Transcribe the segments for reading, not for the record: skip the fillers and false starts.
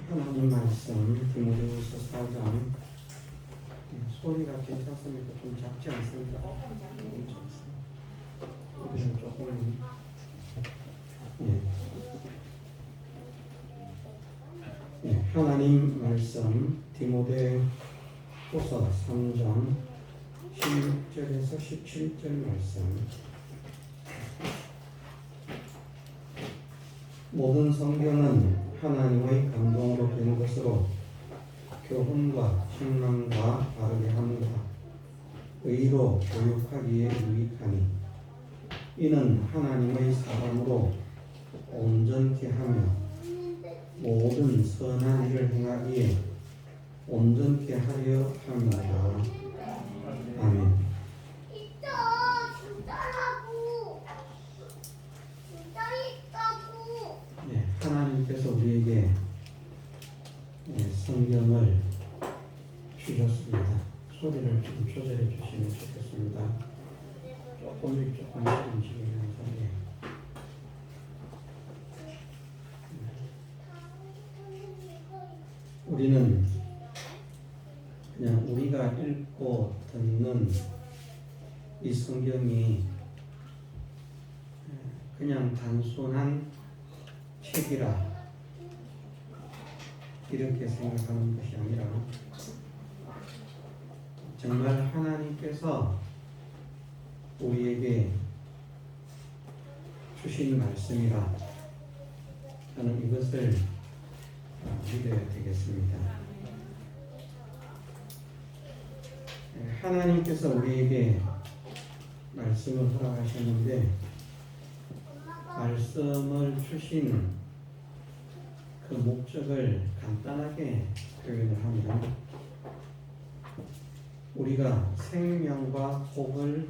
하나님 말씀 디모데후서 4장 소리가 괜찮습니까? 좀 작지 않습니까? 너무 작습니다. 우리는 조금 하나님 말씀 디모데후서 3장 16절에서 17절 말씀. 모든 성경은 하나님의 감동으로 된 것으로 교훈과 책망과 바르게 함과 의로 교육하기에 유익하니 이는 하나님의 사람으로 온전케 하며 모든 선한 일을 행하기에 온전케 하려 함이라. 아멘. 하나님께서 우리에게 성경을 주셨습니다. 소리를 좀 조절해 주시면 좋겠습니다. 조금씩 움직이면서 우리는 그냥 우리가 읽고 듣는 이 성경이 그냥 단순한 책이라 이렇게 생각하는 것이 아니라 정말 하나님께서 우리에게 주신 말씀이라 저는 이것을 믿어야 되겠습니다. 하나님께서 우리에게 말씀을 허락하셨는데 말씀을 주신 그 목적을 간단하게 표현을 하면 우리가 생명과 복을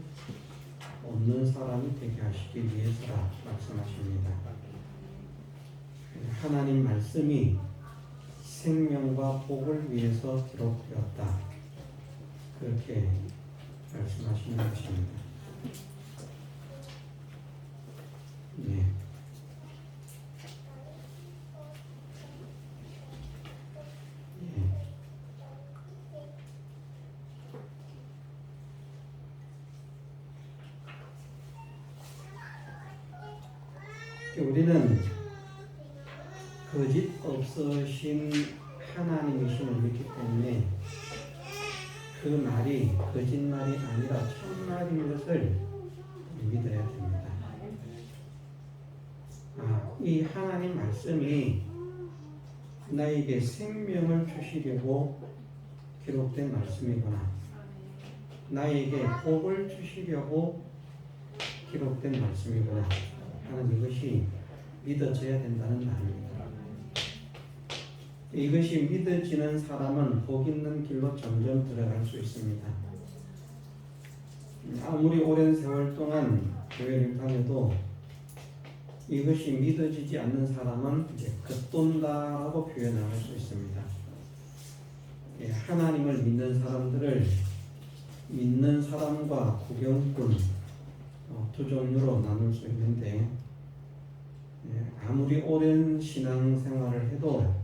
얻는 사람이 되게 하시기 위해서라 말씀하십니다. 하나님 말씀이 생명과 복을 위해서 기록되었다. 그렇게 말씀하시는 것입니다. 네. 우리는 거짓 없으신 하나님이심을 믿기 때문에 그 말이 거짓말이 아니라 참말인 것을 믿어야 됩니다. 이 하나님 말씀이 나에게 생명을 주시려고 기록된 말씀이구나, 나에게 복을 주시려고 기록된 말씀이구나 하는 이것이 믿어져야 된다는 말입니다. 이것이 믿어지는 사람은 복 있는 길로 점점 들어갈 수 있습니다. 아무리 오랜 세월 동안 교회를 다녀도 이것이 믿어지지 않는 사람은 이제 겉돈다라고 표현할 수 있습니다. 하나님을 믿는 사람들을 믿는 사람과 구경꾼 두 종류로 나눌 수 있는데 아무리 오랜 신앙생활을 해도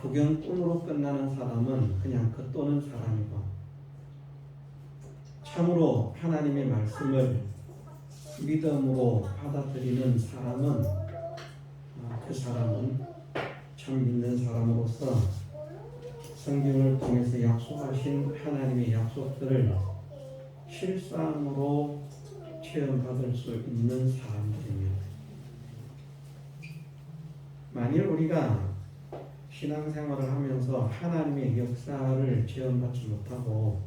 구경꾼으로 끝나는 사람은 그냥 겉도는 사람이고 참으로 하나님의 말씀을 믿음으로 받아들이는 사람은 그 사람은 참 믿는 사람으로서 성경을 통해서 약속하신 하나님의 약속들을 실상으로 체험받을 수 있는 사람들입니다. 만일 우리가 신앙생활을 하면서 하나님의 역사를 체험받지 못하고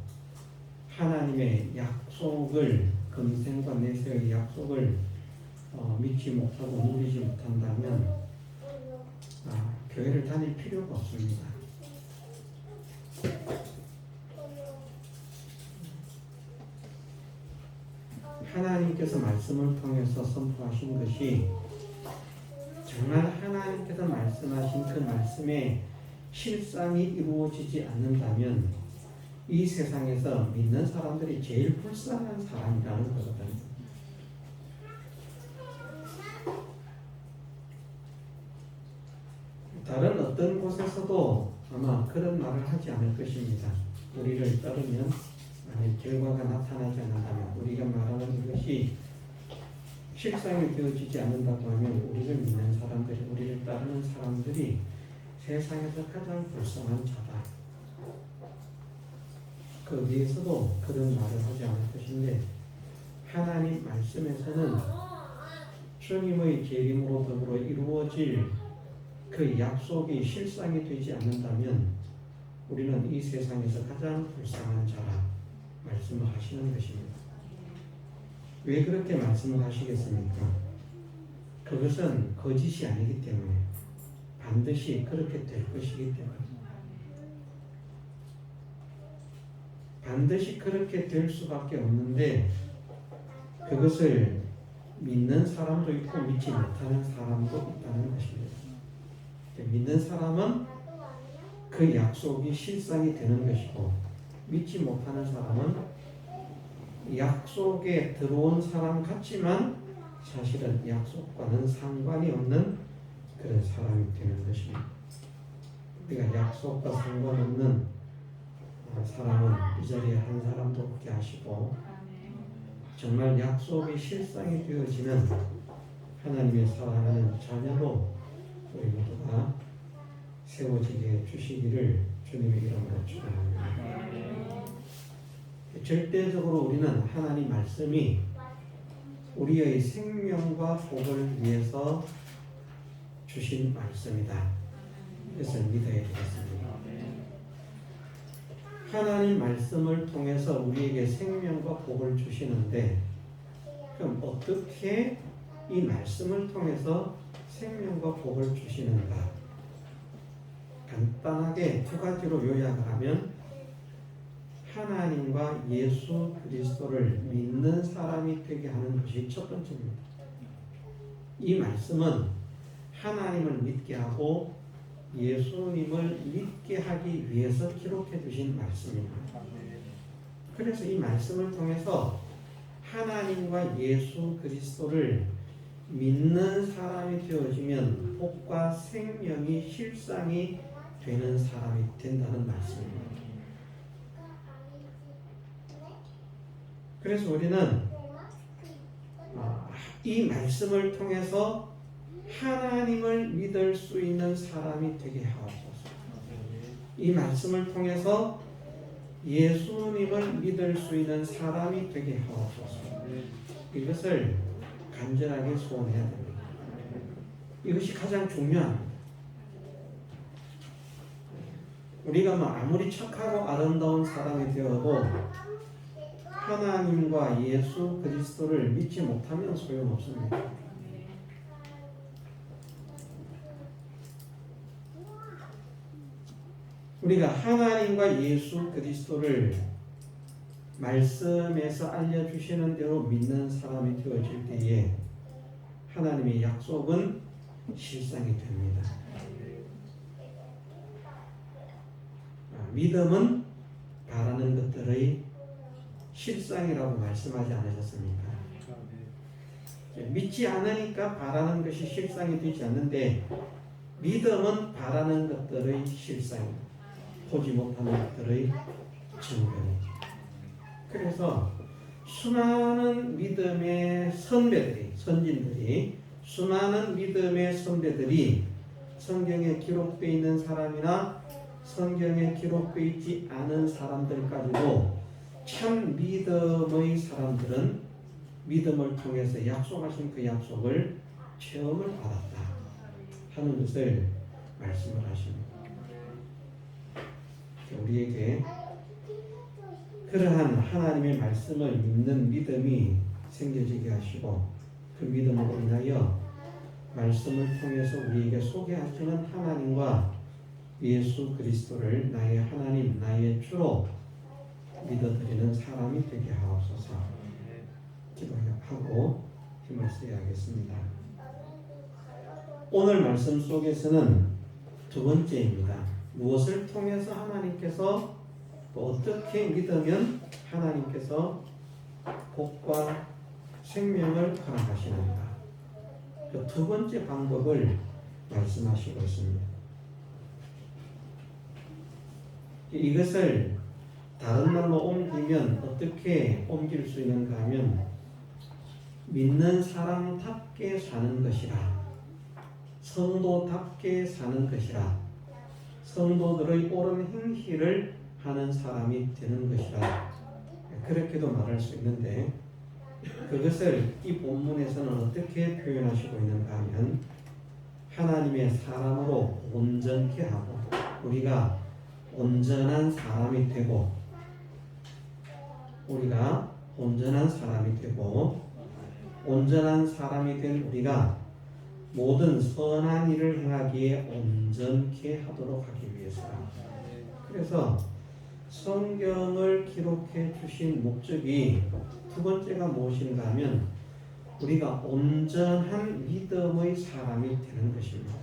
하나님의 약속을 금생과 내세의 약속을 믿지 못하고 누리지 못한다면 교회를 다닐 필요가 없습니다. 하나님께서 말씀을 통해서 선포하신 것이 정말 하나님께서 말씀하신 그 말씀의 실상이 이루어지지 않는다면 이 세상에서 믿는 사람들이 제일 불쌍한 사람이라는 거거든요. 다른 어떤 곳에서도 아마 그런 말을 하지 않을 것입니다. 우리를 따르면 만약 결과가 나타나지 않는다면 우리가 말하는 이것이 실상이 되어지지 않는다고 하면 우리를 믿는 사람들이 우리를 따르는 사람들이 세상에서 가장 불쌍한 자다. 그 위에서도 그런 말을 하지 않을 것인데 하나님 말씀에서는 주님의 재림으로 더불어 이루어질 그 약속이 실상이 되지 않는다면 우리는 이 세상에서 가장 불쌍한 자라 말씀을 하시는 것입니다. 왜 그렇게 말씀을 하시겠습니까? 그것은 거짓이 아니기 때문에 반드시 그렇게 될 것이기 때문에 반드시 그렇게 될 수밖에 없는데 그것을 믿는 사람도 있고 믿지 못하는 사람도 있다는 것입니다. 믿는 사람은 그 약속이 실상이 되는 것이고 믿지 못하는 사람은 약속에 들어온 사람 같지만 사실은 약속과는 상관이 없는 그런 사람이 되는 것입니다. 우리가 약속과 상관없는 사람은 이 자리에 한 사람도 없게 하시고 정말 약속이 실상이 되어지는 하나님의 사랑하는 자녀로 우리 모두가 세워지게 주시기를 주님의 이름으로 축원합니다. 절대적으로 우리는 하나님 말씀이 우리의 생명과 복을 위해서 주신 말씀이다. 이것을 믿어야 되겠습니다. 하나님 말씀을 통해서 우리에게 생명과 복을 주시는데 그럼 어떻게 이 말씀을 통해서 생명과 복을 주시는가? 간단하게 두 가지로 요약을 하면 하나님과 예수 그리스도를 믿는 사람이 되게 하는 것이 첫 번째입니다. 이 말씀은 하나님을 믿게 하고 예수님을 믿게 하기 위해서 기록해 주신 말씀입니다. 그래서 이 말씀을 통해서 하나님과 예수 그리스도를 믿는 사람이 되어지면 복과 생명이 실상이 되는 사람이 된다는 말씀입니다. 그래서 우리는 이 말씀을 통해서 하나님을 믿을 수 있는 사람이 되게 하옵소서. 이 말씀을 통해서 예수님을 믿을 수 있는 사람이 되게 하옵소서. 이것을 간절하게 소원해야 됩니다. 이것이 가장 중요합니다. 우리가 아무리 착하고 아름다운 사람이 되어도 하나님과 예수 그리스도를 믿지 못하면 소용없습니다. 우리가 하나님과 예수 그리스도를 말씀에서 알려주시는 대로 믿는 사람이 되어질 때에 하나님의 약속은 실상이 됩니다. 믿음은 바라는 것들의 실상이라고 말씀하지 않으셨습니까? 믿지 않으니까 바라는 것이 실상이 되지 않는데 믿음은 바라는 것들의 실상입니다. 보지 못하는 것들의 증거입니다. 그래서 수많은 믿음의 수많은 믿음의 선배들이 성경에 기록되어 있는 사람이나 성경에 기록되어 있지 않은 사람들까지도 참 믿음의 사람들은 믿음을 통해서 약속하신 그 약속을 체험을 받았다 하는 것을 말씀을 하십니다. 우리에게 그러한 하나님의 말씀을 믿는 믿음이 생겨지게 하시고 그 믿음으로 인하여 말씀을 통해서 우리에게 소개하시는 하나님과 예수 그리스도를 나의 하나님, 나의 주로 믿어드리는 사람이 되게 하옵소서. 기도하고 힘을 써야겠습니다. 오늘 말씀 속에서는 두 번째입니다. 무엇을 통해서 하나님께서 어떻게 믿으면 하나님께서 복과 생명을 허락하시는가? 그 두 번째 방법을 말씀하시고 있습니다. 이것을 다른 말로 옮기면 어떻게 옮길 수 있는가 하면 믿는 사람답게 사는 것이라, 성도답게 사는 것이라, 성도들의 옳은 행실을 하는 사람이 되는 것이라, 그렇게도 말할 수 있는데, 그것을 이 본문에서는 어떻게 표현하시고 있는가 하면 하나님의 사람으로 온전케 하고, 우리가 온전한 사람이 되고, 우리가 온전한 사람이 되고, 온전한 사람이 된 우리가 모든 선한 일을 행하기에 온전케 하도록 하기 위해서라. 그래서 성경을 기록해 주신 목적이 두 번째가 무엇인가 하면 우리가 온전한 믿음의 사람이 되는 것입니다.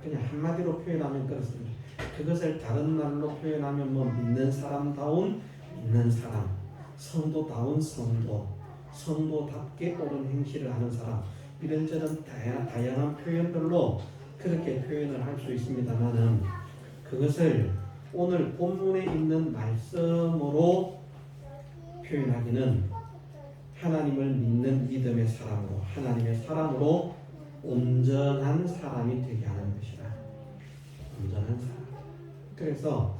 그냥 한마디로 표현하면 그렇습니다. 그것을 다른 말로 표현하면 뭐 믿는 사람다운 믿는 사람, 성도다운 성도, 성도답게 옳은 행실을 하는 사람, 이런저런 다양한 표현들로 그렇게 표현을 할 수 있습니다만은 그것을 오늘 본문에 있는 말씀으로 표현하기는 하나님을 믿는 믿음의 사람으로, 하나님의 사람으로 온전한 사람이 되게 하는 것이다. 온전한 사람. 그래서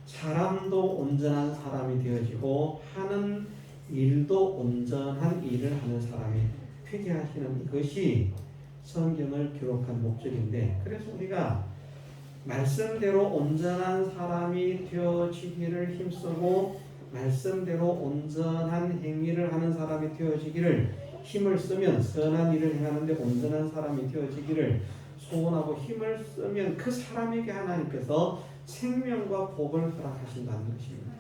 사람도 온전한 사람이 되어지고 하는 일도 온전한 일을 하는 사람이 되게 하시는 이것이 성경을 기록한 목적인데, 그래서 우리가 말씀대로 온전한 사람이 되어지기를 힘쓰고 말씀대로 온전한 행위를 하는 사람이 되어지기를 힘을 쓰면, 선한 일을 행하는데 온전한 사람이 되어지기를 소원하고 힘을 쓰면 그 사람에게 하나님께서 생명과 복을 허락하신다는 것입니다.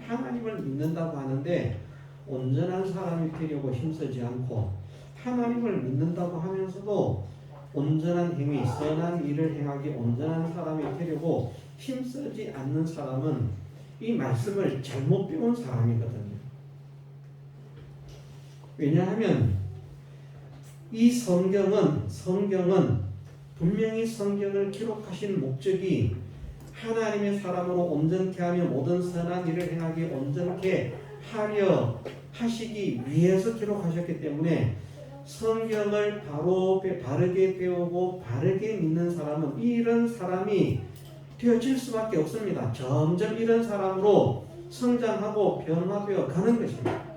하나님을 믿는다고 하는데 온전한 사람이 되려고 힘쓰지 않고, 하나님을 믿는다고 하면서도 온전한 행위, 선한 일을 행하기 온전한 사람이 되려고 힘쓰지 않는 사람은 이 말씀을 잘못 배운 사람이거든요. 왜냐하면 이 성경은 분명히 성경을 기록하신 목적이 하나님의 사람으로 온전케 하며 모든 선한 일을 행하기 온전케 하려 하시기 위해서 기록하셨기 때문에 성경을 바르게 배우고 바르게 믿는 사람은 이런 사람이 되어질 수밖에 없습니다. 점점 이런 사람으로 성장하고 변화되어 가는 것입니다.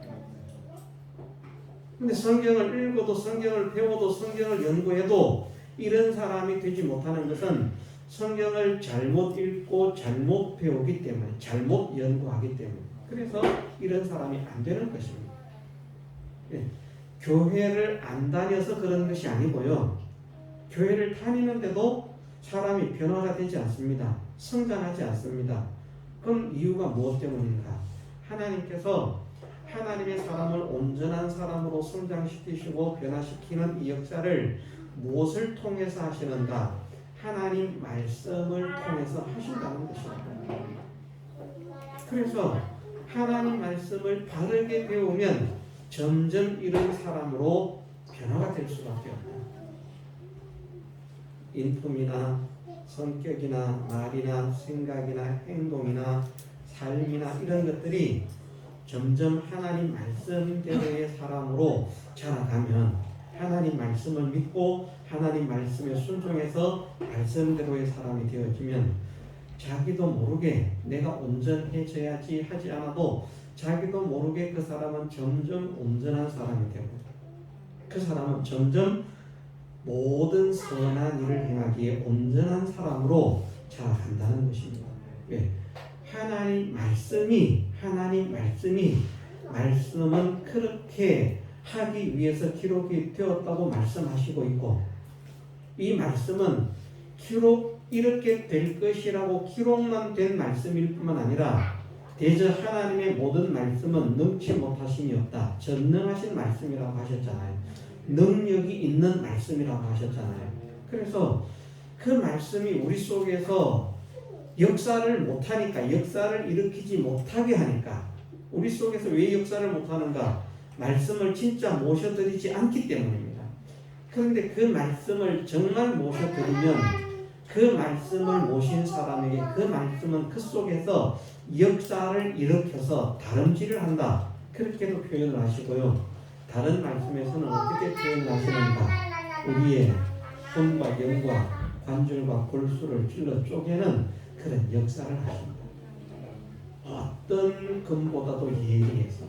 근데 성경을 읽어도 성경을 배워도 성경을 연구해도 이런 사람이 되지 못하는 것은 성경을 잘못 읽고 잘못 배우기 때문에, 잘못 연구하기 때문에, 그래서 이런 사람이 안 되는 것입니다. 예. 교회를 안 다녀서 그런 것이 아니고요. 교회를 다니는데도 사람이 변화가 되지 않습니다. 성장하지 않습니다. 그럼 이유가 무엇 때문인가? 하나님께서 하나님의 사람을 온전한 사람으로 성장시키시고 변화시키는 이 역사를 무엇을 통해서 하시는가? 하나님 말씀을 통해서 하신다는 것입니다. 그래서 하나님 말씀을 바르게 배우면 점점 이런 사람으로 변화가 될 수밖에 없다. 인품이나 성격이나 말이나 생각이나 행동이나 삶이나 이런 것들이 점점 하나님 말씀대로의 사람으로 자라가면, 하나님 말씀을 믿고 하나님 말씀에 순종해서 말씀대로의 사람이 되어지면 자기도 모르게 내가 온전해져야지 하지 않아도 자기도 모르게 그 사람은 점점 온전한 사람이 되고, 그 사람은 점점 모든 선한 일을 행하기에 온전한 사람으로 자라간다는 것입니다. 왜? 하나님 말씀은 그렇게 하기 위해서 기록이 되었다고 말씀하시고 있고, 이 말씀은 이렇게 될 것이라고 기록만 된 말씀일 뿐만 아니라 대저 하나님의 모든 말씀은 능치 못하심이 없다. 전능하신 말씀이라고 하셨잖아요. 능력이 있는 말씀이라고 하셨잖아요. 그래서 그 말씀이 우리 속에서 역사를 못하니까, 역사를 일으키지 못하게 하니까, 우리 속에서 왜 역사를 못하는가? 말씀을 진짜 모셔드리지 않기 때문입니다. 그런데 그 말씀을 정말 모셔드리면 그 말씀을 모신 사람에게 그 말씀은 그 속에서 역사를 일으켜서 다름질을 한다. 그렇게도 표현을 하시고요. 다른 말씀에서는 어떻게 표현을 하시는가? 우리의 손과 영과 관절과 골수를 찔러 쪼개는 그런 역사를 하십니다. 어떤 금보다도 예리해서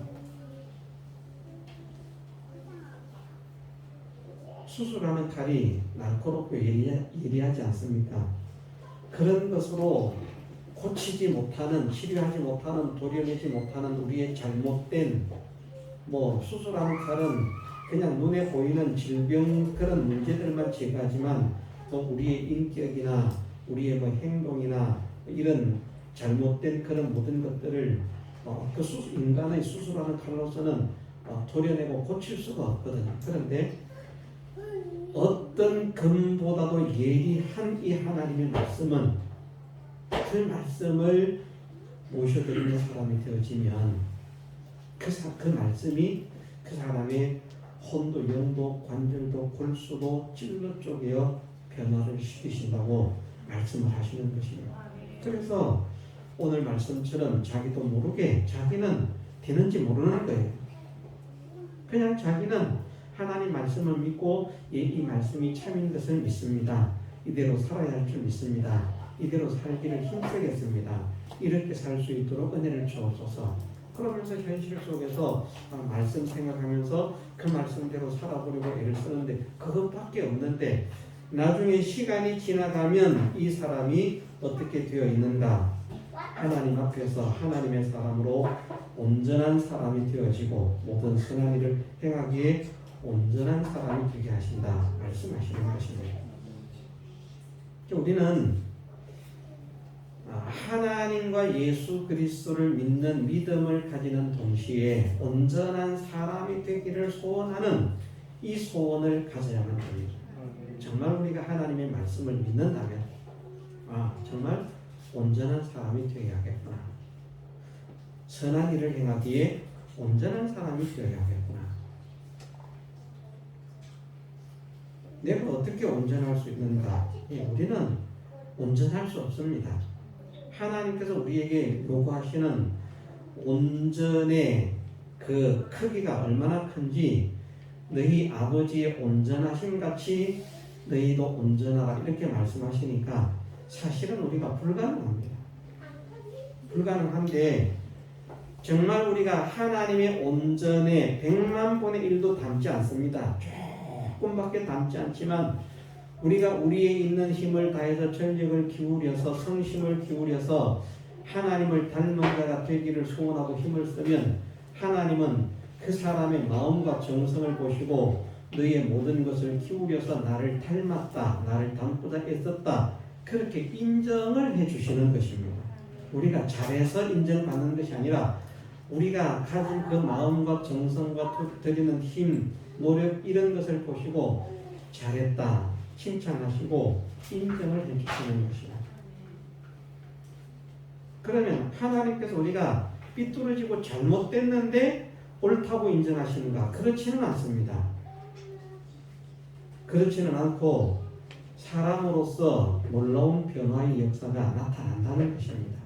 수술하는 칼이 날카롭고 예리하지 않습니까? 그런 것으로 고치지 못하는, 치료하지 못하는, 도려내지 못하는 우리의 잘못된 수술하는 칼은 그냥 눈에 보이는 질병 그런 문제들만 제거하지만 또 우리의 인격이나 우리의 행동이나 이런 잘못된 그런 모든 것들을 인간의 수술하는 칼로서는 도려내고 고칠 수가 없거든요. 그런데 어떤 금보다도 예리한 이 하나님의 말씀은 그 말씀을 모셔드리는 사람이 되어지면 그 말씀이 그 사람의 혼도 영도 관절도 골수도 찔러 쪼개어 변화를 시키신다고 말씀을 하시는 것입니다. 그래서 오늘 말씀처럼 자기도 모르게 자기는 되는지 모르는 거예요. 그냥 자기는 하나님 말씀을 믿고 이 말씀이 참인 것을 믿습니다. 이대로 살아야 할 줄 믿습니다. 이대로 살기를 힘쓰겠습니다. 이렇게 살 수 있도록 은혜를 주옵소서. 그러면서 현실 속에서 말씀 생각하면서 그 말씀대로 살아보려고 애를 쓰는데 그것밖에 없는데 나중에 시간이 지나가면 이 사람이 어떻게 되어 있는가? 하나님 앞에서 하나님의 사람으로 온전한 사람이 되어지고 모든 선한 일을 행하기에 온전한 사람이 되게 하신다 말씀하시는 것입니다. 우리는 하나님과 예수 그리스도를 믿는 믿음을 가지는 동시에 온전한 사람이 되기를 소원하는 이 소원을 가져야만 됩니다. 정말 우리가 하나님의 말씀을 믿는다면 정말 온전한 사람이 되어야겠구나. 선한 일을 행하기에 온전한 사람이 되어야겠구나. 내가 어떻게 온전할 수 있는가? 우리는 온전할 수 없습니다. 하나님께서 우리에게 요구하시는 온전의 그 크기가 얼마나 큰지 너희 아버지의 온전하심 같이 너희도 온전하라 이렇게 말씀하시니까 사실은 우리가 불가능합니다. 불가능한데 정말 우리가 하나님의 온전에 100만 분의 1도 담지 않습니다. 조금밖에 담지 않지만 우리가 우리에 있는 힘을 다해서 전력을 기울여서 성심을 기울여서 하나님을 닮은 자가 되기를 소원하고 힘을 쓰면 하나님은 그 사람의 마음과 정성을 보시고 너희의 모든 것을 기울여서 나를 닮았다, 나를 닮고자 애썼다 그렇게 인정을 해주시는 것입니다. 우리가 잘해서 인정받는 것이 아니라 우리가 가진 그 마음과 정성과 드리는 힘, 노력 이런 것을 보시고 잘했다 칭찬하시고 인정을 해주시는 것이다. 그러면 하나님께서 우리가 삐뚤어지고 잘못됐는데 옳다고 인정하시는가? 그렇지는 않습니다. 그렇지는 않고 사람으로서 놀라운 변화의 역사가 나타난다는 것입니다.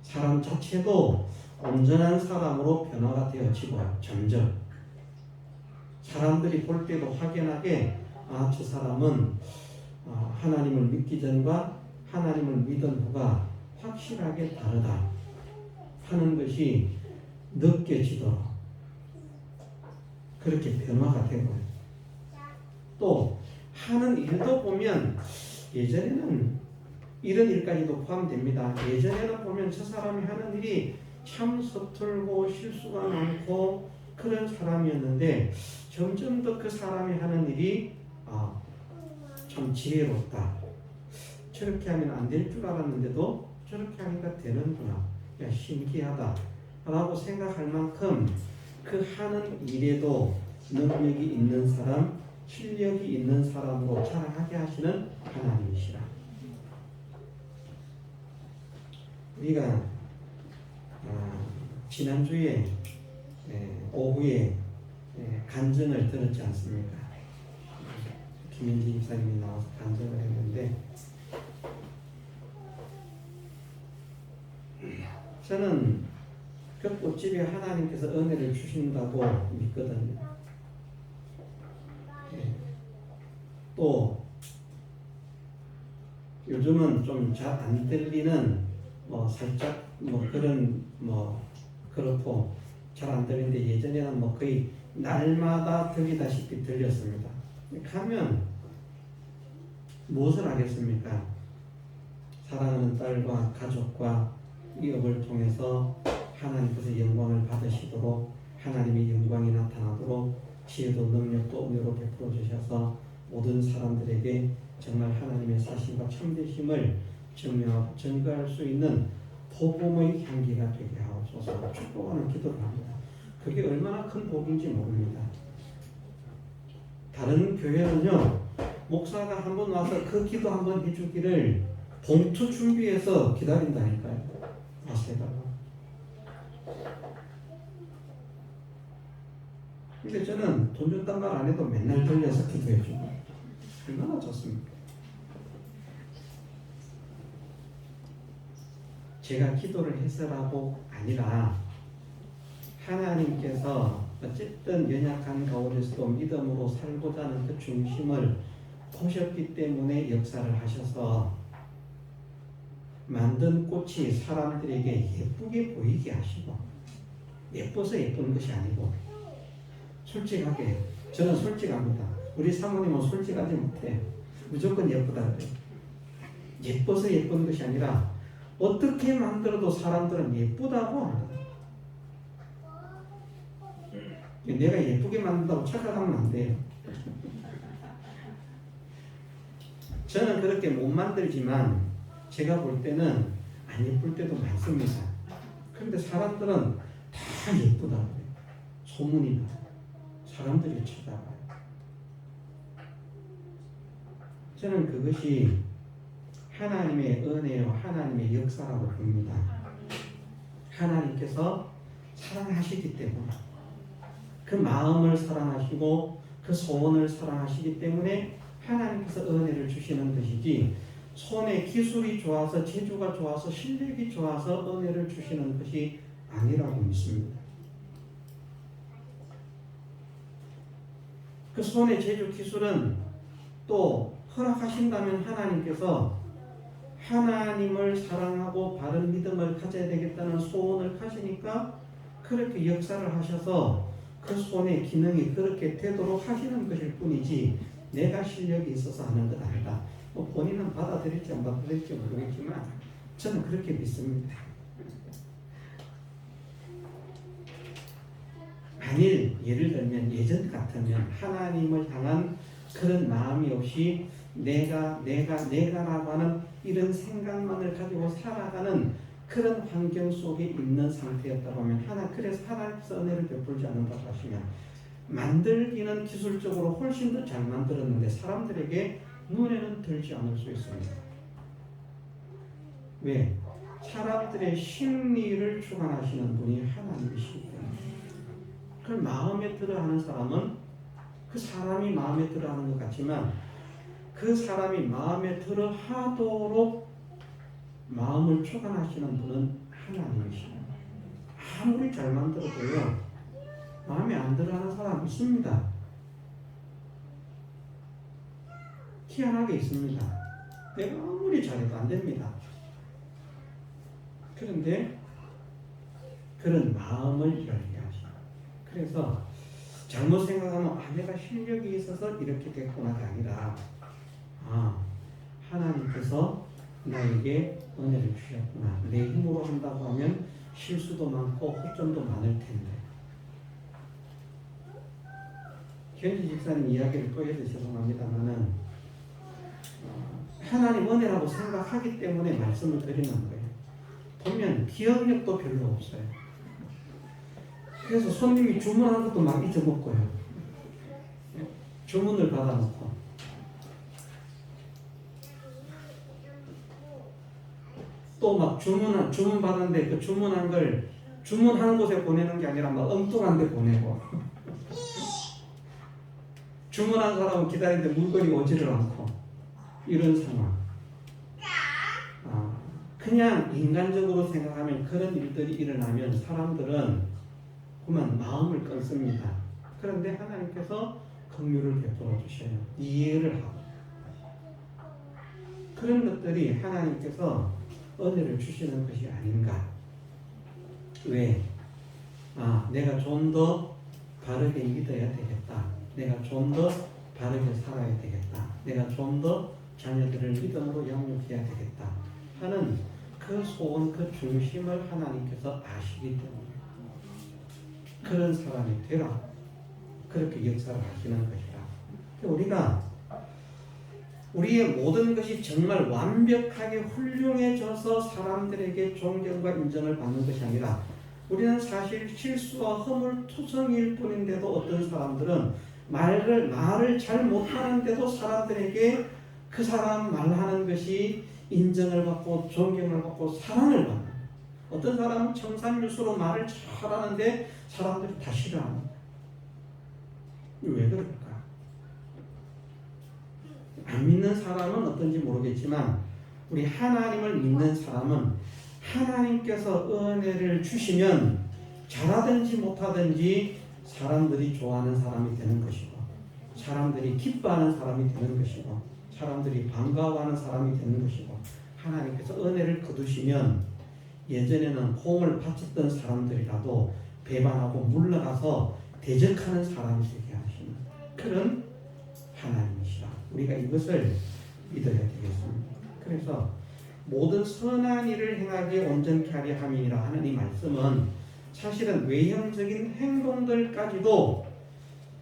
사람 자체도 온전한 사람으로 변화가 되어지고 점점 사람들이 볼 때도 확연하게 저 사람은 하나님을 믿기 전과 하나님을 믿은 후가 확실하게 다르다 하는 것이 느껴지도록 그렇게 변화가 되고 또 하는 일도 보면 예전에는 이런 일까지도 포함됩니다. 예전에는 보면 저 사람이 하는 일이 참 서툴고 실수가 많고 그런 사람이었는데 점점 더 그 사람이 하는 일이 참 지혜롭다. 저렇게 하면 안 될 줄 알았는데도 저렇게 하니까 되는구나. 야, 신기하다. 라고 생각할 만큼 그 하는 일에도 능력이 있는 사람, 실력이 있는 사람으로 자라하게 하시는 하나님이시라. 우리가 지난주에 오후에 간증을 들었지 않습니까? 김현지 집사님이 나와서 간증을 했는데 저는 그 꽃집에 하나님께서 은혜를 주신다고 믿거든요. 또 요즘은 좀 잘 안 들리는 살짝 그런 그렇고 잘 안 들리는데 예전에는 거의 날마다 들리다시피 들렸습니다. 가면 무엇을 하겠습니까? 사랑하는 딸과 가족과 이 업을 통해서 하나님께서 영광을 받으시도록 하나님의 영광이 나타나도록 지혜도 능력도 은혜로 베풀어 주셔서 모든 사람들에게 정말 하나님의 사심과 참되심을 증명하고 증거할 수 있는 복음의 향기가 되게 하옵소서 축복하는 기도를 합니다. 그게 얼마나 큰 복인지 모릅니다. 다른 교회는요, 목사가 한번 와서 그 기도 한번 해주기를 봉투 준비해서 기다린다니까요. 아세요? 근데 저는 돈 준단 말 안 해도 맨날 돌려서 기도해주고 얼마나 좋습니까? 제가 기도를 해서라고 아니라 하나님께서 어쨌든 연약한 가운데서도 믿음으로 살고자 하는 그 중심을 보셨기 때문에 역사를 하셔서 만든 꽃이 사람들에게 예쁘게 보이게 하시고 예뻐서 예쁜 것이 아니고 솔직하게 저는 솔직합니다. 우리 사모님은 솔직하지 못해. 무조건 예쁘다 그래요. 예뻐서 예쁜 것이 아니라 어떻게 만들어도 사람들은 예쁘다고 합니다. 내가 예쁘게 만든다고 착각하면 안 돼요. 저는 그렇게 못 만들지만 제가 볼 때는 안 예쁠 때도 많습니다. 그런데 사람들은 다 예쁘다고 해요. 소문이 나요. 사람들이 쳐다봐요. 저는 그것이 하나님의 은혜요 하나님의 역사라고 봅니다. 하나님께서 사랑하시기 때문에 그 마음을 사랑하시고 그 소원을 사랑하시기 때문에 하나님께서 은혜를 주시는 것이지 손의 기술이 좋아서 재주가 좋아서 실력이 좋아서 은혜를 주시는 것이 아니라고 믿습니다. 그 손의 재주 기술은 또 허락하신다면 하나님께서 하나님을 사랑하고 바른 믿음을 가져야 되겠다는 소원을 가지니까 그렇게 역사를 하셔서 그 손의 기능이 그렇게 되도록 하시는 것일 뿐이지 내가 실력이 있어서 하는 것 아니다. 본인은 받아들일지 안 받아들일지 모르겠지만 저는 그렇게 믿습니다. 만일 예를 들면 예전 같으면 하나님을 향한 그런 마음이 없이 내가라고 하는 이런 생각만을 가지고 살아가는 그런 환경 속에 있는 상태였다고 하면 그래서 하나님께서 은혜를 베풀지 않는다고 하시면 만들기는 기술적으로 훨씬 더 잘 만들었는데 사람들에게 눈에는 들지 않을 수 있습니다. 왜? 사람들의 심리를 주관하시는 분이 하나님이시기 때문에 그걸 마음에 들어 하는 사람은 그 사람이 마음에 들어 하는 것 같지만 그 사람이 마음에 들어 하도록 마음을 주관하시는 분은 하나님이십니다. 아무리 잘 만들어도요 마음에 안 들어 하는 사람 있습니다. 희한하게 있습니다. 내가 아무리 잘해도 안 됩니다. 그런데 그런 마음을 열게 하시고 그래서 잘못 생각하면 내가 실력이 있어서 이렇게 됐구나가 아니라 하나님께서 나에게 은혜를 주셨구나. 내 힘으로 한다고 하면 실수도 많고 허점도 많을 텐데 현지 집사님 이야기를 또 해서 죄송합니다만은 하나님 은혜라고 생각하기 때문에 말씀을 드리는 거예요. 보면 기억력도 별로 없어요. 그래서 손님이 주문한 것도 막 잊어먹고요. 주문을 받아놓고 또 막 주문 받았는데 그 주문한 걸 주문한 곳에 보내는 게 아니라 막 엉뚱한 데 보내고 주문한 사람은 기다리는데 물건이 오지를 않고 이런 상황. 그냥 인간적으로 생각하면 그런 일들이 일어나면 사람들은 그만 마음을 끊습니다. 그런데 하나님께서 긍휼을 베풀어 주셔요. 이해를 하고. 그런 것들이 하나님께서 은혜를 주시는 것이 아닌가. 왜? 내가 좀 더 바르게 믿어야 되겠다. 내가 좀 더 바르게 살아야 되겠다. 내가 좀 더 자녀들을 믿음으로 양육해야 되겠다 하는 그 소원, 그 중심을 하나님께서 아시기 때문에 그런 사람이 되라. 그렇게 역사를 하시는 것이라. 우리가 우리의 모든 것이 정말 완벽하게 훌륭해져서 사람들에게 존경과 인정을 받는 것이 아니라 우리는 사실 실수와 허물투성일 뿐인데도 어떤 사람들은 말을 잘 못하는데도 사람들에게 그 사람 말하는 것이 인정을 받고 존경을 받고 사랑을 받는, 어떤 사람은 청산유수로 말을 잘하는데 사람들이 다 싫어합니다. 왜 그럴까? 안 믿는 사람은 어떤지 모르겠지만 우리 하나님을 믿는 사람은 하나님께서 은혜를 주시면 잘하든지 못하든지 사람들이 좋아하는 사람이 되는 것이고, 사람들이 기뻐하는 사람이 되는 것이고, 사람들이 반가워하는 사람이 되는 것이고, 하나님께서 은혜를 거두시면 예전에는 홍을 바쳤던 사람들이라도 배반하고 물러가서 대적하는 사람이 되게 하시는 그런 하나님이시라. 우리가 이것을 믿어야 되겠습니다. 그래서 모든 선한 일을 행하게 온전케 하려 함이니라 하는 이 말씀은 사실은 외형적인 행동들까지도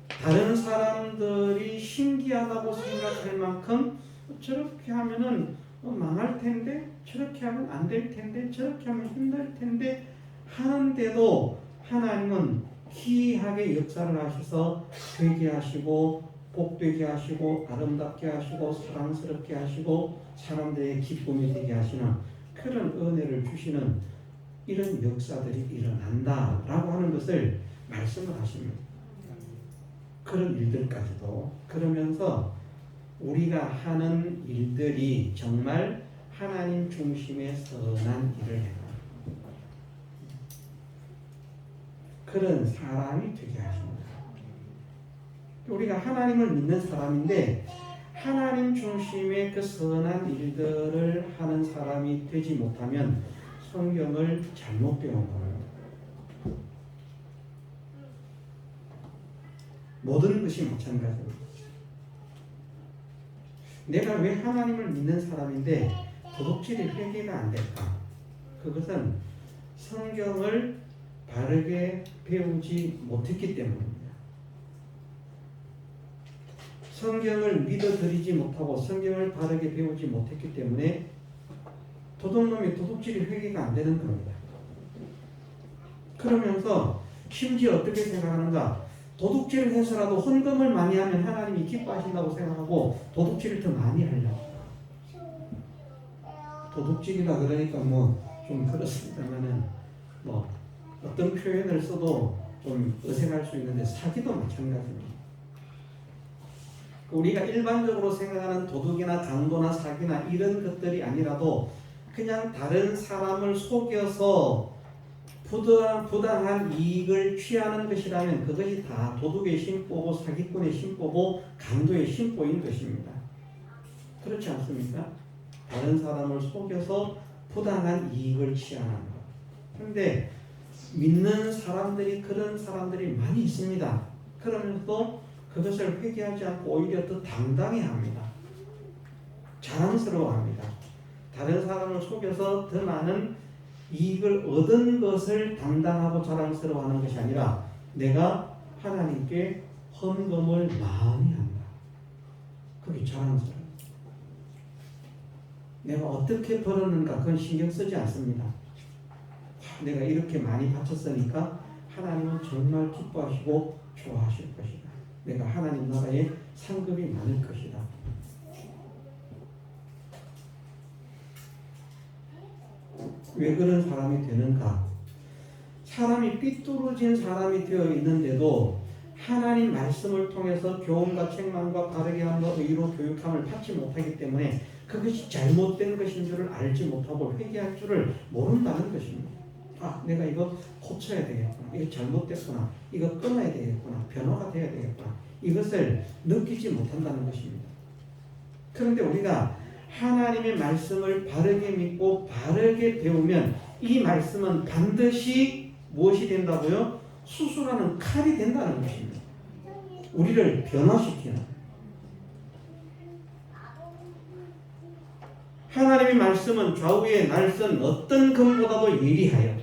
다른 사람들이 신기하다고 생각할 만큼 저렇게 하면은 망할 텐데, 저렇게 하면 안 될 텐데, 저렇게 하면 힘들 텐데 하는데도 하나님은 기이하게 역사를 하셔서 되게 하시고 복되게 하시고 아름답게 하시고 사랑스럽게 하시고 사람들의 기쁨이 되게 하시는 그런 은혜를 주시는 이런 역사들이 일어난다라고 하는 것을 말씀을 하십니다. 그런 일들까지도. 그러면서 우리가 하는 일들이 정말 하나님 중심의 선한 일을 해라. 그런 사람이 되게 하십니다. 우리가 하나님을 믿는 사람인데 하나님 중심의 그 선한 일들을 하는 사람이 되지 못하면 성경을 잘못 배운 거예요. 모든 것이 마찬가지입니다. 내가 왜 하나님을 믿는 사람인데 도덕질이 회개가 안 될까? 그것은 성경을 바르게 배우지 못했기 때문입니다. 성경을 믿어드리지 못하고 성경을 바르게 배우지 못했기 때문에 도둑놈이 도둑질이 회개가 안 되는 겁니다. 그러면서 심지어 어떻게 생각하는가? 도둑질을 해서라도 헌금을 많이 하면 하나님이 기뻐하신다고 생각하고 도둑질을 더 많이 하려고. 도둑질이라 그러니까 좀 그렇습니다만은 어떤 표현을 써도 좀 어색할 수 있는데 사기도 마찬가지입니다. 우리가 일반적으로 생각하는 도둑이나 강도나 사기나 이런 것들이 아니라도 그냥 다른 사람을 속여서 부당한 이익을 취하는 것이라면 그것이 다 도둑의 심보고 사기꾼의 심보고 강도의 심보인 것입니다. 그렇지 않습니까? 다른 사람을 속여서 부당한 이익을 취하는 것. 그런데 믿는 사람들이 그런 사람들이 많이 있습니다. 그러면서도 그것을 회개하지 않고 오히려 더 당당해합니다. 자랑스러워합니다. 다른 사람을 속여서 더 많은 이익을 얻은 것을 당당하고 자랑스러워하는 것이 아니라 내가 하나님께 헌금을 많이 한다. 그게 자랑스러워요. 내가 어떻게 벌었는가 그건 신경 쓰지 않습니다. 내가 이렇게 많이 바쳤으니까 하나님은 정말 기뻐하시고 좋아하실 것이다. 내가 하나님 나라에 상급이 많을 것이다. 왜 그런 사람이 되는가? 사람이 삐뚤어진 사람이 되어 있는데도 하나님 말씀을 통해서 교훈과 책망과 바르게 함과 의로 교육함을 받지 못하기 때문에 그것이 잘못된 것인 줄을 알지 못하고 회개할 줄을 모른다는 것입니다. 아, 내가 이거 고쳐야 되겠구나. 이거 잘못됐구나. 이거 끊어야 되겠구나. 변화가 돼야 되겠구나. 이것을 느끼지 못한다는 것입니다. 그런데 우리가 하나님의 말씀을 바르게 믿고 바르게 배우면 이 말씀은 반드시 무엇이 된다고요? 수술하는 칼이 된다는 것입니다. 우리를 변화시키는. 하나님의 말씀은 좌우의 날선 어떤 금보다도 예리하여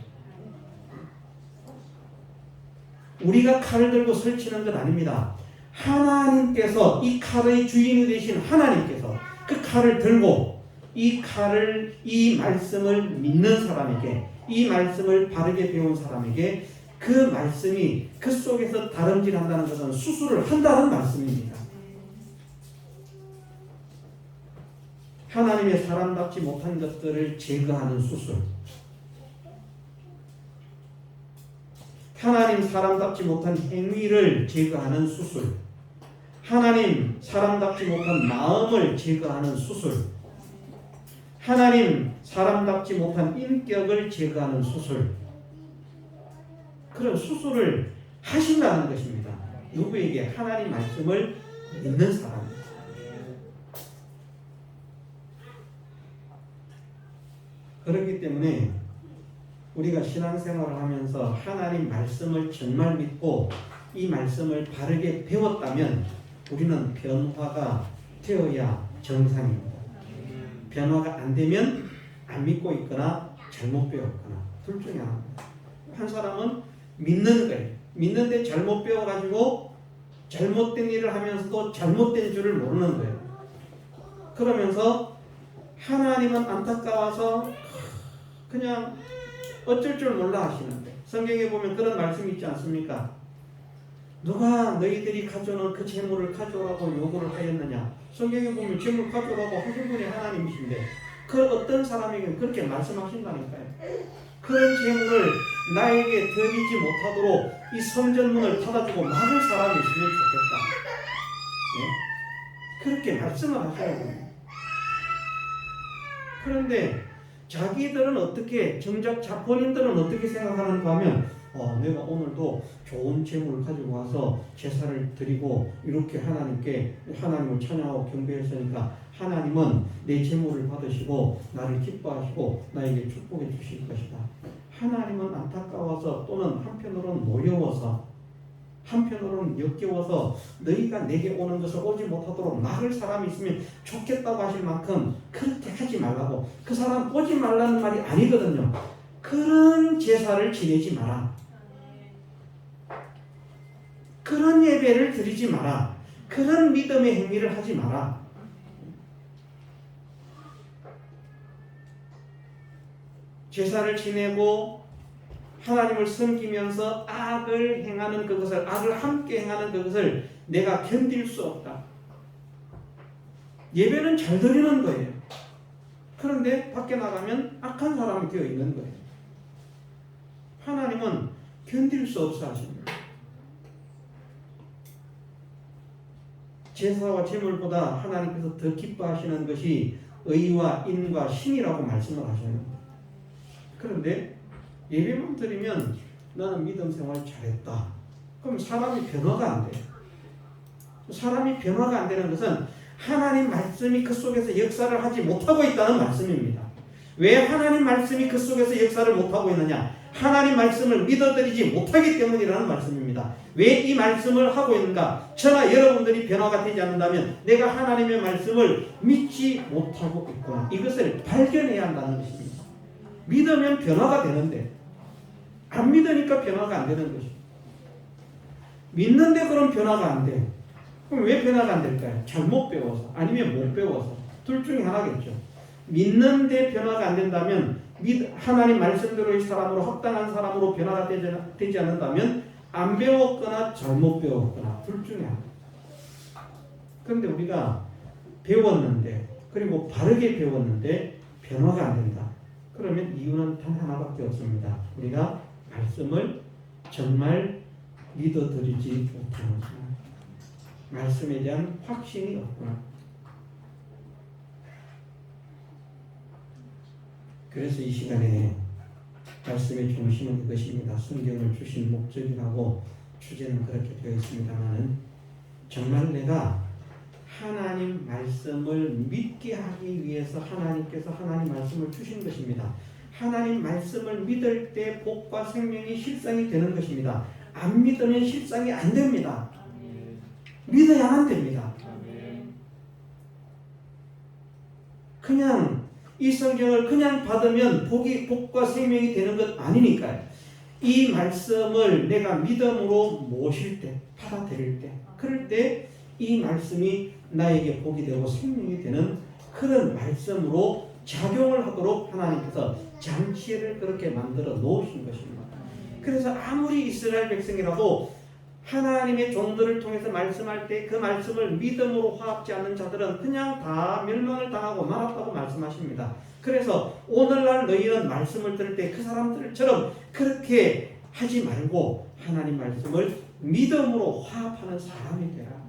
우리가 칼을 들고 설치는 것 아닙니다. 하나님께서 이 칼의 주인이 되신 하나님께서 그 칼을 들고 이 칼을 이 말씀을 믿는 사람에게 이 말씀을 바르게 배운 사람에게 그 말씀이 그 속에서 다름질한다는 것은 수술을 한다는 말씀입니다. 하나님의 사람답지 못한 것들을 제거하는 수술. 하나님 사람답지 못한 행위를 제거하는 수술. 하나님 사람답지 못한 마음을 제거하는 수술. 하나님 사람답지 못한 인격을 제거하는 수술. 그런 수술을 하신다는 것입니다. 누구에게? 하나님 말씀을 믿는 사람. 그렇기 때문에 우리가 신앙생활을 하면서 하나님 말씀을 정말 믿고 이 말씀을 바르게 배웠다면 우리는 변화가 되어야 정상입니다. 변화가 안 되면 안 믿고 있거나 잘못 배웠거나 둘 중에 하나입니다. 한 사람은 믿는 거예요. 믿는데 잘못 배워가지고 잘못된 일을 하면서도 잘못된 줄을 모르는 거예요. 그러면서 하나님은 안타까워서 그냥 어쩔 줄 몰라 하시는데 성경에 보면 그런 말씀이 있지 않습니까? 누가 너희들이 가져오는 그 재물을 가져오라고 요구를 하였느냐? 성경에 보면 재물 가져오라고 하신 분이 하나님이신데 그 어떤 사람에게 그렇게 말씀하신다니까요. 그런 재물을 나에게 드리지 못하도록 이 성전문을 닫아주고 막을 사람이 있으면 좋겠다. 네? 그렇게 말씀을 하셔야 됩니다. 그런데 자기들은 어떻게 정작 본인들은 어떻게 생각하는가 하면 내가 오늘도 좋은 재물을 가지고 와서 제사를 드리고 이렇게 하나님께 하나님을 찬양하고 경배했으니까 하나님은 내 재물을 받으시고 나를 기뻐하시고 나에게 축복해 주실 것이다. 하나님은 안타까워서 또는 한편으로는 노여워서 한편으로는 역겨워서 너희가 내게 오는 것을 오지 못하도록 막을 사람이 있으면 좋겠다고 하실 만큼 그렇게 하지 말라고. 그 사람 오지 말라는 말이 아니거든요. 그런 제사를 지내지 마라. 그런 예배를 드리지 마라. 그런 믿음의 행위를 하지 마라. 제사를 지내고 하나님을 섬기면서 악을 행하는 그것을, 악을 함께 행하는 그것을 내가 견딜 수 없다. 예배는 잘 드리는 거예요. 그런데 밖에 나가면 악한 사람이 되어 있는 거예요. 하나님은 견딜 수 없어 하십니다. 제사와 제물보다 하나님께서 더 기뻐하시는 것이 의와 인과 신이라고 말씀을 하셨는데, 그런데 예배만 드리면 나는 믿음 생활 잘했다. 그럼 사람이 변화가 안 돼요. 사람이 변화가 안 되는 것은 하나님 말씀이 그 속에서 역사를 하지 못하고 있다는 말씀입니다. 왜 하나님 말씀이 그 속에서 역사를 못하고 있느냐? 하나님 말씀을 믿어드리지 못하기 때문이라는 말씀입니다. 왜 이 말씀을 하고 있는가? 저나 여러분들이 변화가 되지 않는다면 내가 하나님의 말씀을 믿지 못하고 있구나. 이것을 발견해야 한다는 것입니다. 믿으면 변화가 되는데 안 믿으니까 변화가 안 되는 것입니다. 믿는데 그럼 변화가 안 돼. 그럼 왜 변화가 안 될까요? 잘못 배워서 아니면 못 배워서 둘 중에 하나겠죠. 믿는데 변화가 안 된다면 하나님 말씀대로의 사람으로 합당한 사람으로 변화가 되지 않는다면 안 배웠거나 잘못 배웠거나 둘 중에 하나. 그런데 우리가 배웠는데 그리고 바르게 배웠는데 변화가 안 된다. 그러면 이유는 단 하나밖에 없습니다. 우리가 말씀을 정말 믿어드리지 못하는구나. 말씀에 대한 확신이 없구나. 그래서 이 시간에 말씀의 중심은 이것입니다. 성경을 주신 목적이라고 주제는 그렇게 되어 있습니다만 정말 내가 하나님 말씀을 믿게 하기 위해서 하나님께서 하나님 말씀을 주신 것입니다. 하나님 말씀을 믿을 때 복과 생명이 실상이 되는 것입니다. 안 믿으면 실상이 안 됩니다. 믿어야만 됩니다. 그냥 이 성경을 그냥 받으면 복과 생명이 되는 것 아니니까요. 이 말씀을 내가 믿음으로 모실 때, 받아들일 때, 그럴 때 이 말씀이 나에게 복이 되고 생명이 되는 그런 말씀으로 작용을 하도록 하나님께서 장치를 그렇게 만들어 놓으신 것입니다. 그래서 아무리 이스라엘 백성이라도 하나님의 종들을 통해서 말씀할 때 그 말씀을 믿음으로 화합지 않는 자들은 그냥 다 멸망을 당하고 말았다고 말씀하십니다. 그래서 오늘날 너희는 말씀을 들을 때 그 사람들처럼 그렇게 하지 말고 하나님 말씀을 믿음으로 화합하는 사람이 되라.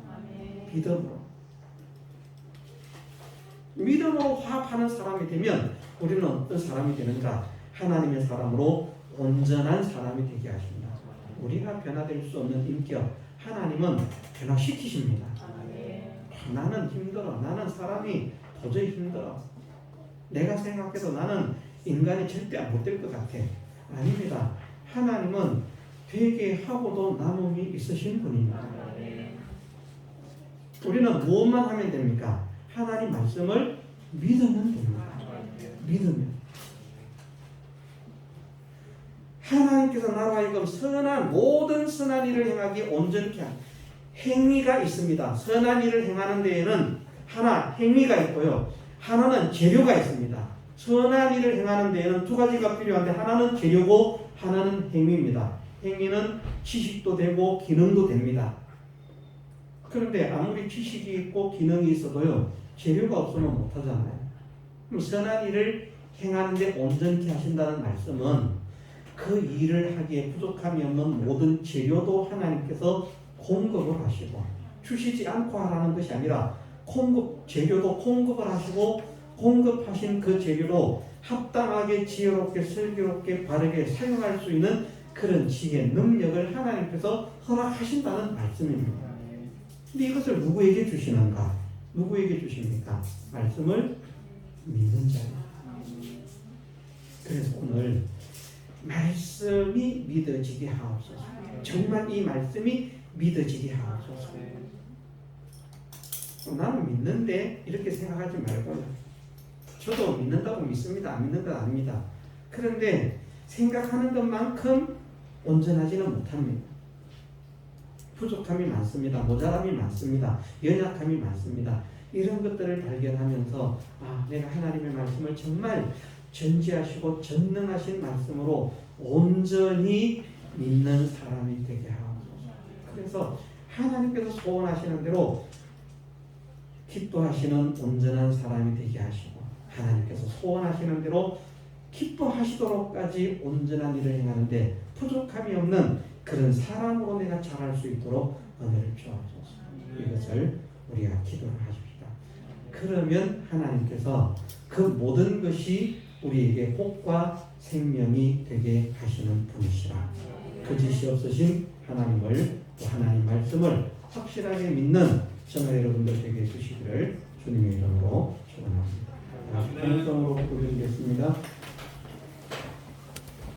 믿음으로 화합하는 사람이 되면 우리는 어떤 사람이 되는가? 하나님의 사람으로 온전한 사람이 되게 하십니다. 우리가 변화될 수 없는 인격, 하나님은 변화시키십니다. 나는 힘들어. 나는 사람이 도저히 힘들어. 내가 생각해도 나는 인간이 절대 못 될 것 같아. 아닙니다. 하나님은 되게 하고도 남음이 있으신 분입니다. 우리는 무엇만 하면 됩니까? 하나님 말씀을 믿으면 됩니다. 믿으면. 하나님께서 나로 하여금 모든 선한 일을 행하기 온전케 하는 행위가 있습니다. 선한 일을 행하는 데에는 하나 행위가 있고요. 하나는 재료가 있습니다. 선한 일을 행하는 데에는 두 가지가 필요한데 하나는 재료고 하나는 행위입니다. 행위는 지식도 되고 기능도 됩니다. 그런데 아무리 지식이 있고 기능이 있어도요. 재료가 없으면 못하잖아요. 그럼 선한 일을 행하는데 온전케 하신다는 말씀은 그 일을 하기에 부족함이 없는 모든 재료도 하나님께서 공급을 하시고 주시지 않고 하라는 것이 아니라 재료도 공급을 하시고 공급하신 그 재료로 합당하게 지혜롭게 슬기롭게 바르게 사용할 수 있는 그런 지혜 능력을 하나님께서 허락하신다는 말씀입니다. 근데 이것을 누구에게 주시는가? 누구에게 주십니까? 말씀을 믿는 자예요. 그래서 오늘 말씀이 믿어지게 하옵소서. 정말 이 말씀이 믿어지게 하옵소서. 나는 믿는데 이렇게 생각하지 말고요. 저도 믿는다고 믿습니다. 안 믿는다 아닙니다. 그런데 생각하는 것만큼 온전하지는 못합니다. 부족함이 많습니다. 모자람이 많습니다. 연약함이 많습니다. 이런 것들을 발견하면서 내가 하나님의 말씀을 정말 전지하시고 전능하신 말씀으로 온전히 믿는 사람이 되게 하옵소서. 그래서 하나님께서 소원하시는 대로 기뻐하시는 온전한 사람이 되게 하시고 하나님께서 소원하시는 대로 기뻐하시도록까지 온전한 일을 행하는데 부족함이 없는 그런 사람으로 내가 자랄 수 있도록 은혜를 주옵소서. 이것을 우리가 기도를 하십시다. 그러면 하나님께서 그 모든 것이 우리에게 복과 생명이 되게 하시는 분이시라. 거짓이 없으신 하나님을 또 하나님 말씀을 확실하게 믿는 저와 여러분들 되게 해주시기를 주님의 이름으로 축원합니다. 감사함으로 고백드리겠습니다.